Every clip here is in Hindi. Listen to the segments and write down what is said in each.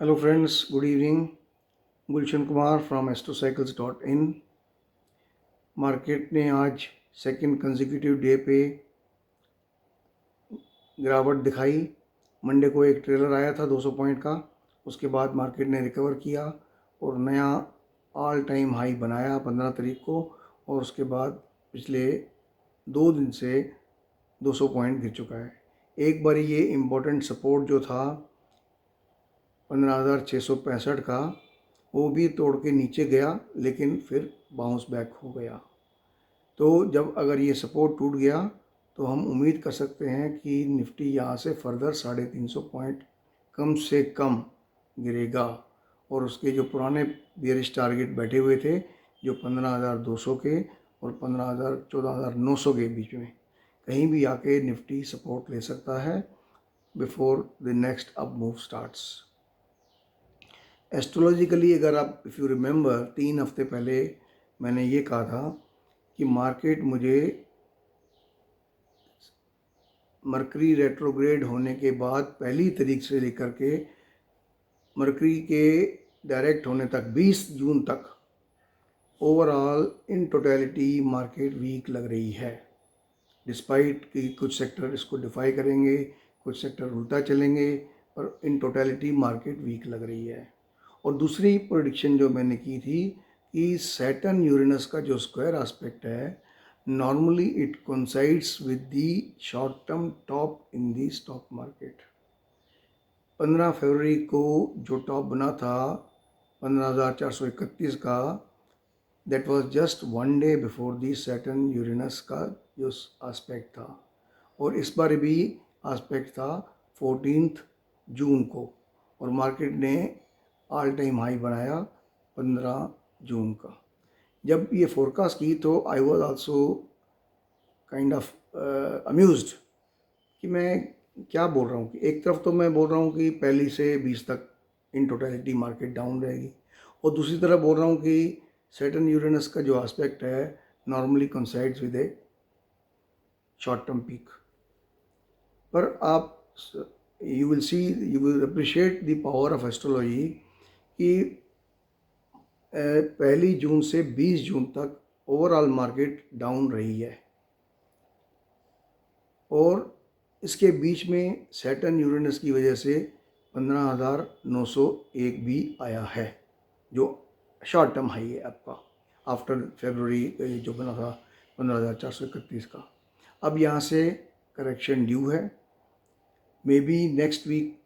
Hello friends, good evening. Gulshan Kumar from astrocycles.in। Market ने आज सेकंड कंसेक्यूटिव डे पे गिरावट दिखाई। मंडे को एक ट्रेलर आया था 200 पॉइंट का, उसके बाद मार्केट ने रिकवर किया और नया ऑल टाइम हाई बनाया 15 तारीख को, और उसके बाद पिछले 2 दिन से 200 पॉइंट गिर चुका है। एक बार ये इम्पोर्टेंट सपोर्ट जो था 15,665 का, वो भी तोड़ के नीचे गया, लेकिन फिर बाउंस बैक हो गया। तो जब अगर ये सपोर्ट टूट गया तो हम उम्मीद कर सकते हैं कि निफ्टी यहाँ से फर्दर 350 पॉइंट कम से कम गिरेगा, और उसके जो पुराने बेयरिश टारगेट बैठे हुए थे जो 15,200 के और 14,900 के बीच में, कहीं भी आके निफ्टी सपोर्ट ले सकता है before the next up move starts. Astrologically अगर आप इफ़ यू रिमेंबर 3 हफ्ते पहले मैंने ये कहा था कि मार्केट मुझे मरकरी रेट्रोग्रेड होने के बाद पहली तारीख से लेकर के मरकरी के डायरेक्ट होने तक 20 जून तक overall in totality market week लग रही है। डिस्पाइट कि कुछ सेक्टर इसको डिफाई करेंगे, कुछ सेक्टर उल्टा चलेंगे, पर इन टोटलिटी मार्केट वीक लग रही है। और दूसरी प्रेडिक्शन जो मैंने की थी कि सैटर्न यूरेनस का जो स्क्वायर एस्पेक्ट है, normally it coincides with the short term top in the stock market. 15 फरवरी को जो टॉप बना था 15,431 का, that was just 1 day before the Saturn Uranus का जो एस्पेक्ट था, और इस बार भी एस्पेक्ट था 14 जून को, और मार्केट ने ऑल टाइम हाई बनाया 15 जून का। जब ये फोरकास्ट की तो I was also kind of amused कि मैं क्या बोल रहा हूँ कि एक तरफ तो मैं बोल रहा हूँ कि पहली से 20 तक इन टोटलिटी मार्केट डाउन रहेगी, और दूसरी तरफ बोल रहा हूँ कि सैटर्न यूरेनस का जो एस्पेक्ट है normally coincides with A short term peak. पर आप you will appreciate the power of astrology कि पहली जून से 20 जून तक ओवरऑल मार्केट डाउन रही है, और इसके बीच में सैटर्न यूरेनस की वजह से 15,901 भी आया है, जो शॉर्ट टर्म हाई है आपका आफ्टर फरवरी जो बना था 15,431 का। अब यहाँ से करेक्शन ड्यू है, मे बी नेक्स्ट वीक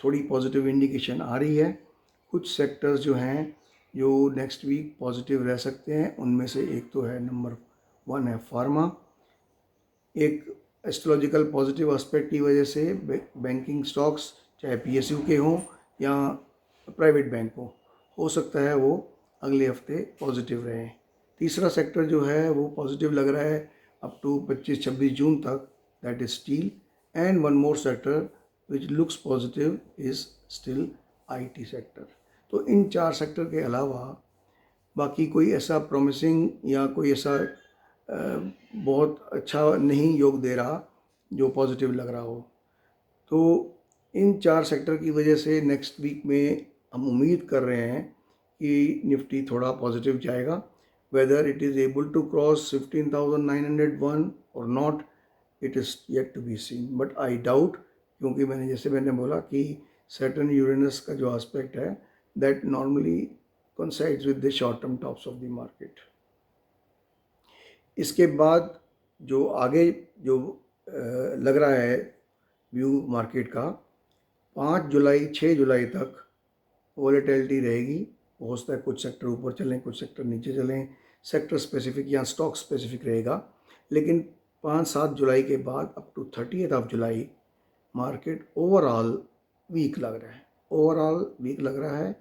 थोड़ी पॉजिटिव इंडिकेशन आ रही है। कुछ सेक्टर्स जो हैं जो नेक्स्ट वीक पॉजिटिव रह सकते हैं, उनमें से एक तो है नंबर 1 है फार्मा। एक एस्ट्रोलॉजिकल पॉजिटिव एस्पेक्ट की वजह से बैंकिंग स्टॉक्स चाहे पीएसयू के हों या प्राइवेट बैंक हो सकता है वो अगले हफ्ते पॉजिटिव रहें। तीसरा सेक्टर जो है वो पॉजिटिव लग रहा है अप टू 25-26 जून तक, that is steel, and one more sector which looks positive is still IT sector. तो इन 4 सेक्टर के अलावा बाकी कोई ऐसा प्रॉमिसिंग या कोई ऐसा बहुत अच्छा नहीं योग दे रहा जो पॉजिटिव लग रहा हो। तो इन 4 सेक्टर की वजह से नेक्स्ट वीक में हम उम्मीद कर रहे हैं कि निफ्टी थोड़ा पॉजिटिव जाएगा। Whether it is able to cross 15,901 और not, it is yet to be seen, but I doubt, क्योंकि मैंने बोला कि सैटर्न यूरेनस का जो एस्पेक्ट है that normally coincides with the short term tops of the market. इसके बाद जो आगे जो लग रहा है व्यू मार्केट का, 5 जुलाई 6 जुलाई तक वॉलेटिलिटी रहेगी। हो सकता है कुछ सेक्टर ऊपर चलें, कुछ सेक्टर नीचे चलें, सेक्टर स्पेसिफिक या स्टॉक स्पेसिफिक रहेगा। लेकिन 5-7 जुलाई के बाद अप टू 30 जुलाई मार्केट ओवरऑल वीक लग रहा है, ओवरऑल वीक लग रहा है।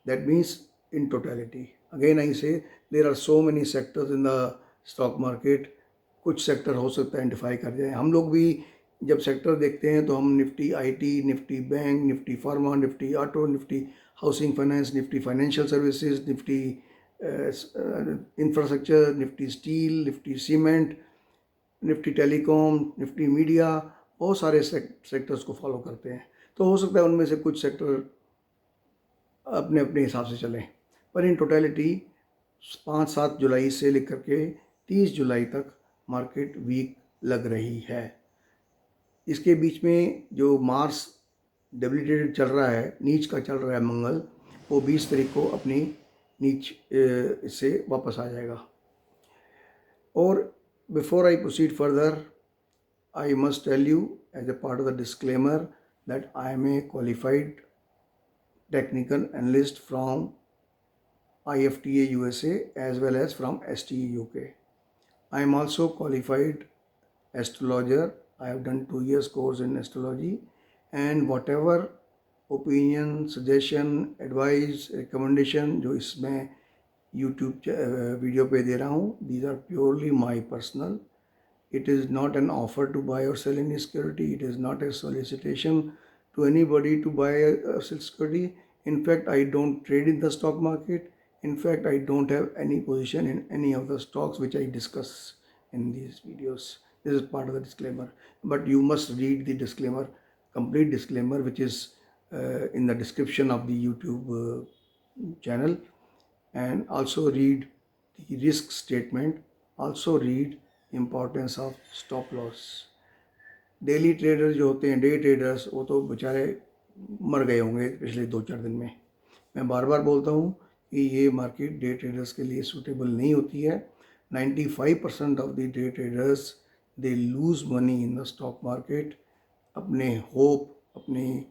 That means in totality, again I say there are so many sectors in the stock market. कुछ सेक्टर हो सकता है आइडेंटिफाई कर जाए। हम लोग भी जब सेक्टर देखते हैं तो हम Nifty IT, Nifty bank, Nifty pharma, Nifty auto, Nifty housing finance, Nifty financial services, Nifty infrastructure, Nifty steel, Nifty cement, Nifty telecom, Nifty media, बहुत सारे सेक्टर्स को फॉलो करते हैं। तो हो सकता है उनमें से कुछ सेक्टर अपने अपने हिसाब से चलें, पर इन टोटलिटी 5-7 जुलाई से लेकर के 30 जुलाई तक मार्केट वीक लग रही है। इसके बीच में जो मार्स डेबिलिटेटेड चल रहा है, नीच का चल रहा है मंगल, वो 20 तारीख को अपनी नीच से वापस आ जाएगा। और before I proceed further, I must tell you as a part of the disclaimer that I am a qualified technical analyst from IFTA USA as well as from STE UK. I am also qualified astrologer. I have done 2 years course in astrology, and whatever opinion, suggestion, advice, recommendation जो इसमें YouTube वीडियो पे दे रहा हूँ, these are purely my personal. It is not an offer to buy or sell any security. It is not a solicitation to anybody to buy a security. In fact, I don't trade in the stock market. In fact, I don't have any position in any of the stocks which I discuss in these videos. This is part of the disclaimer. But you must read the disclaimer, complete disclaimer, which is in the description of the YouTube channel. And also read the risk statement. Also read importance of stop loss. Daily trader जो होते हैं, डे ट्रेडर्स, वो तो बेचारे मर गए होंगे पिछले 2-4 दिन में। मैं बार बार बोलता हूँ कि ये मार्केट डे ट्रेडर्स के लिए सूटेबल नहीं होती है। 95% of the day traders they lose money in the stock market. अपने होप, अपनी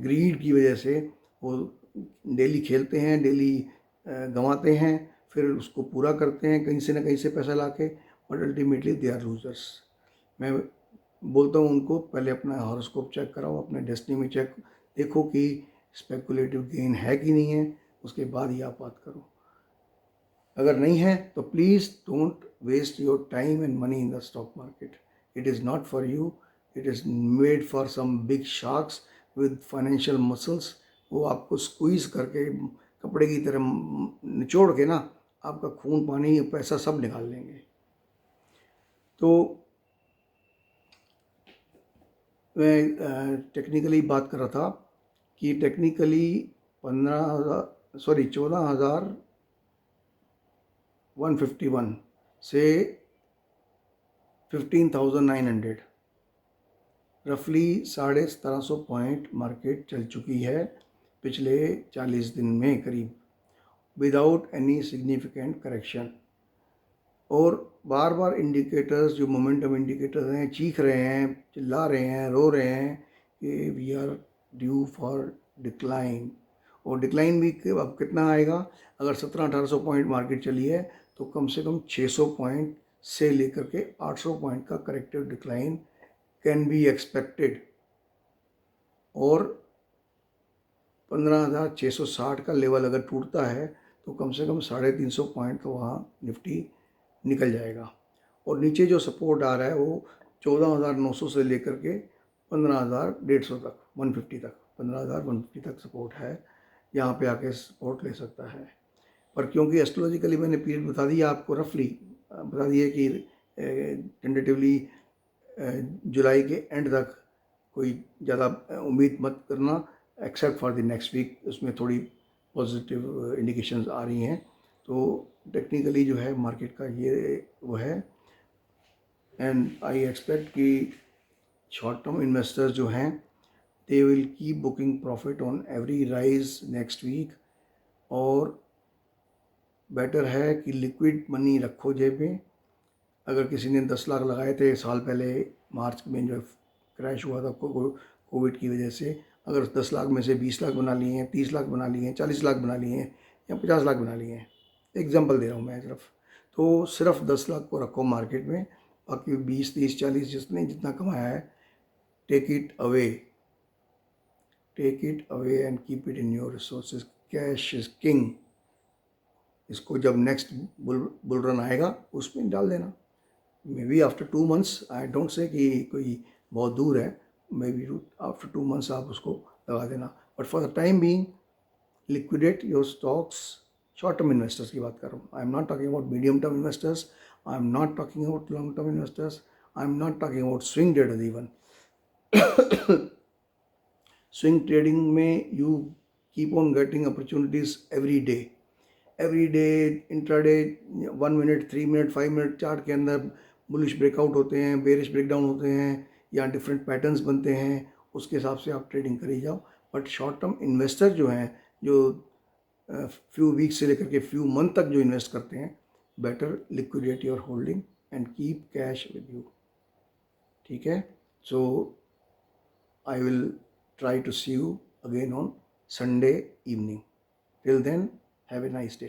ग्रीड की वजह से वो डेली खेलते हैं, डेली गंवाते हैं, फिर उसको पूरा करते हैं कहीं से ना कहीं से पैसा लाके, और अल्टीमेटली दे आर लूजर्स। मैं बोलता हूँ उनको पहले अपना हॉरोस्कोप चेक कराओ, अपने डेस्टिनी में चेक देखो कि स्पेकुलेटिव गेन है कि नहीं है, उसके बाद ही आप बात करो। अगर नहीं है तो please don't waste your time and money in the stock market. It is not for you, it is made for some big sharks with financial muscles. वो आपको स्क्वीज़ करके कपड़े की तरह निचोड़ के ना आपका खून, पानी, पैसा सब निकाल लेंगे। तो मैं टेक्निकली बात कर रहा था कि टेक्निकली 14,151 से 15,900 रफली 1750 पॉइंट मार्केट चल चुकी है पिछले 40 दिन में करीब, विदाउट एनी सिग्निफिकेंट करेक्शन। और बार बार इंडिकेटर्स, जो मोमेंटम इंडिकेटर्स हैं, चीख रहे हैं, चिल्ला रहे हैं, रो रहे हैं कि we are due for decline. और डिक्लाइन भी अब कितना आएगा? अगर 1700-1800 पॉइंट मार्केट चली है तो कम से कम 600 पॉइंट से लेकर के 800 पॉइंट का corrective decline can be expected. और 15,660 का लेवल अगर टूटता है तो कम से कम 350 पॉइंट का वहाँ निफ्टी निकल जाएगा। और नीचे जो सपोर्ट आ रहा है वो 14,900 से लेकर के 15,150 तक, 150 तक, 15,150 तक सपोर्ट है, यहाँ पे आके सपोर्ट ले सकता है। पर क्योंकि एस्ट्रोलॉजिकली मैंने पीरियड बता दिया आपको, रफली बता दिया कि टेंटेटिवली जुलाई के एंड तक कोई ज़्यादा उम्मीद मत करना, except for the next week. उसमें थोड़ी पॉजिटिव इंडिकेशंस आ रही हैं। तो टेक्निकली जो है मार्केट का ये वो है। एंड आई एक्सपेक्ट कि शॉर्ट टर्म इन्वेस्टर्स जो हैं they will keep booking profit on every rise next week. और बेटर है कि लिक्विड मनी रखो जेब में। अगर किसी ने 10 लाख लगाए थे साल पहले, मार्च में जो क्रैश हुआ था कोविड की वजह से, अगर 10 लाख में से 20 लाख बना लिए हैं, 30 लाख बना लिए हैं, 40 लाख बना लिए हैं या 50 लाख बना लिए हैं, एग्जांपल दे रहा हूँ मैं सिर्फ, तो सिर्फ 10 लाख को रखो मार्केट में। बाकी 20, 30, 40 जिसने जितना कमाया है, take it away and keep it in your resources. Cash is king. इसको जब नेक्स्ट बुल रन आएगा उसमें डाल देना। Maybe after 2 months, I don't say कि कोई बहुत दूर है, मे बी आफ्टर 2 मंथ्स आप उसको लगा देना। But for the time being liquidate your stocks. Short term investors की बात कर रहा हूँ। I am not talking about medium term investors, I am not talking about long term investors, I am not talking about swing traders even. Swing trading में you keep on getting opportunities every day intraday 1 minute 3 minute 5 minute chart के अंदर बुलिश ब्रेकआउट होते हैं, बेरिश ब्रेकडाउन होते हैं या डिफरेंट पैटर्न्स बनते हैं, उसके हिसाब से आप ट्रेडिंग करी जाओ। बट शॉर्ट टर्म इन्वेस्टर जो हैं, जो फ्यू वीक्स से लेकर के फ्यू मंथ तक जो इन्वेस्ट करते हैं, better liquidate your holding and keep cash with you. ठीक है, so I will try to see you again on Sunday evening. Till then, have a nice day.